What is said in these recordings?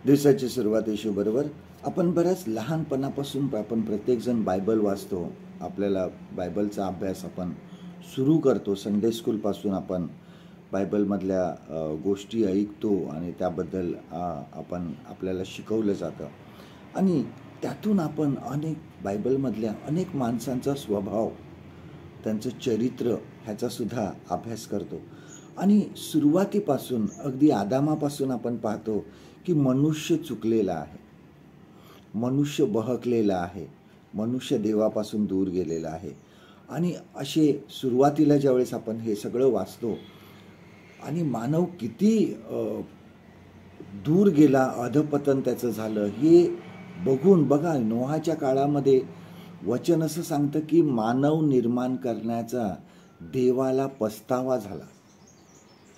दिवसाची सुरुवात येशू बरोबर. आपण बऱ्याच लहानपणापासून आपण प्रत्येकजण बायबल वाचतो. आपल्याला बायबलचा अभ्यास आपण सुरू करतो. संडे स्कूलपासून आपण बायबलमधल्या गोष्टी ऐकतो आणि त्याबद्दल आपल्याला शिकवलं जातं. आणि त्यातून आपण बायबलमधल्या अनेक माणसांचा स्वभाव, त्यांचं चरित्र ह्याचासुद्धा अभ्यास करतो. आणि सुरुवातीपासून अगदी आदामापासून आपण पाहतो की मनुष्य चुकलेला आहे, मनुष्य बहकलेला आहे, मनुष्य देवापासून दूर गेलेला आहे. आणि असे सुरुवातीला ज्यावेळेस आपण हे सगळं वाचतो आणि मानव किती दूर गेला, अधपतन त्याचं झालं हे बघून बघा, नोहाच्या काळामध्ये वचन असं सांगतं की मानव निर्माण करण्याचा देवाला पस्तावा झाला.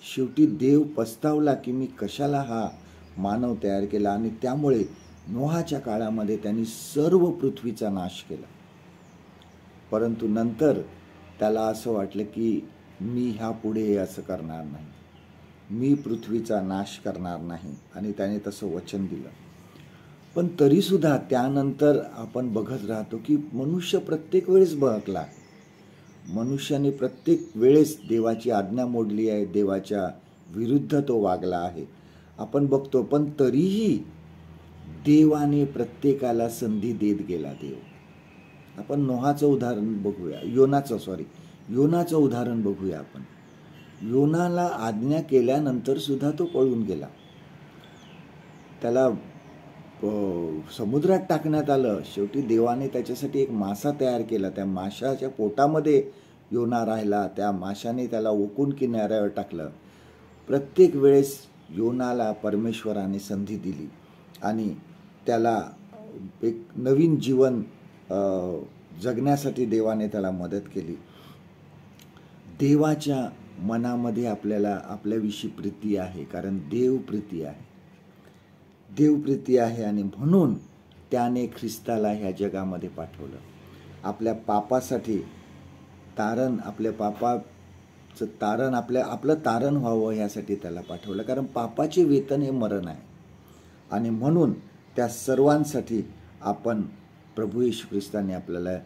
शेवटी देव पस्तावला की मी कशाला हा मानव तयार केला, आणि त्यामुळे नोहाच्या काळामध्ये त्यांनी सर्व पृथ्वीचा नाश केला. परंतु नंतर त्याला असं वाटलं की मी ह्यापुढे असं करणार नाही, मी पृथ्वीचा नाश करणार नाही, आणि त्याने तसं वचन दिलं. पण तरीसुद्धा त्यानंतर आपण बघत राहतो की मनुष्य प्रत्येक वेळेस बहकला. मनुष्याने प्रत्येक वेळेस देवाची आज्ञा मोडली आहे, देवाच्या विरुद्ध तो वागला आहे आपण बघतो. पण तरीही देवाने प्रत्येकाला संधी देत गेला देव. आपण नोहाचं उदाहरण बघूया, योनाचं उदाहरण बघूया. आपण योनाला आज्ञा केल्यानंतर सुद्धा तो पळून गेला. त्याला समुद्रात टाकण्यात आलं. शेवटी देवाने त्याच्यासाठी एक मासा तयार केला. त्या माशाच्या पोटामध्ये योना राहिला. त्या माशाने त्याला ओकून किनाऱ्यावर टाकलं. प्रत्येक वेळेस योनाला परमेश्वराने संधी दिली आणि त्याला एक नवीन जीवन जगण्यासाठी देवाने त्याला मदत केली. देवाच्या मनामध्ये आपल्याविषयी प्रीती आहे, कारण देव प्रीती आहे, देव प्रीती आहे. आणि म्हणून त्याने ख्रिस्ताला ह्या जगामध्ये पाठवलं. आपल्या पापासाठी तारण, आपल्या पापाचं तारण, आपलं तारण व्हावं ह्यासाठी त्याला पाठवलं. कारण पापाचे वेतन हे मरण आहे. आणि म्हणून त्या सर्वांसाठी प्रभू येशू ख्रिस्ताने आपल्याला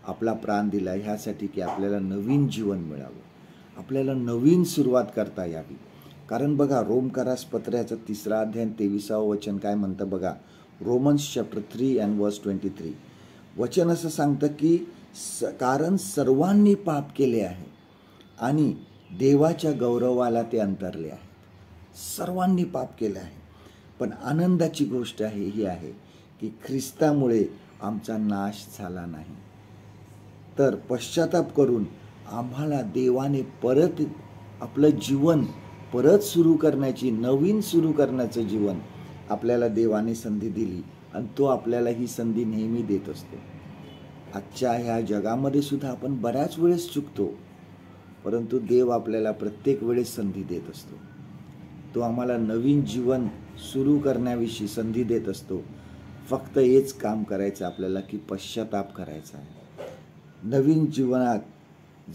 आपला प्राण दिला, ह्यासाठी की आपल्याला नवीन जीवन मिळावं, आपल्याला नवीन सुरुवात करता यावी. कारण बघा, रोमकारास पत्राचा 3 अध्याय 23 वचन काय म्हणतं बघा. रोमन्स चॅप्टर 3 and verse 23 वचन असं सांगतं की कारण सर्वांनी पाप केले आहे आणि देवाच्या गौरवाला ते अंतरले आहेत. सर्वांनी पाप केले आहे. पण आनंदाची गोष्ट ही आहे की ख्रिस्तामुळे आमचा नाश झाला नाही. तर पश्चाताप करून आम्हाला देवाने परत आपलं जीवन परत सुरू करण्याची, नवीन सुरू करण्याचं जीवन आपल्याला देवाने संधी दिली. आणि तो आपल्याला ही संधी नेहमी देत असतो. आजच्या ह्या जगामध्ये सुद्धा आपण बऱ्याच वेळेस चुकतो, परंतु देव आपल्याला प्रत्येक वेळेस संधी देत असतो. तो आम्हाला नवीन जीवन सुरू करण्याविषयी संधी देत असतो. फक्त हेच काम करायचं आपल्याला की पश्चाताप करायचा आहे. नवीन जीवनात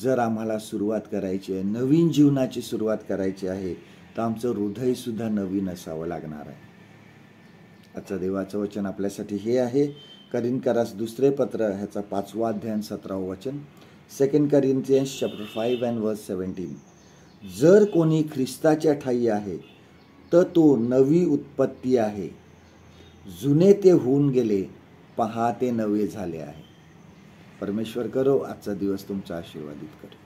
जर आम्हाला सुरुवात करायची आहे, नवीन जीवनाची सुरुवात करायची आहे, तर आमचं हृदयसुद्धा नवीन असावं लागणार आहे. आजचं देवाचं वचन आपल्यासाठी हे आहे. करिन्थकरास 2 पत्र ह्याचा 5 अध्याय 17 वचन. 2 Corinthians chapter 5 and verse 17 जर कोणी ख्रिस्ताच्या ठायी आहे तर तो नवी उत्पत्ती आहे, जुने ते होऊन गेले, पहा ते नवे झाले आहे. परमेश्वर करो आजचा दिवस तुमचा आशीर्वादित करो.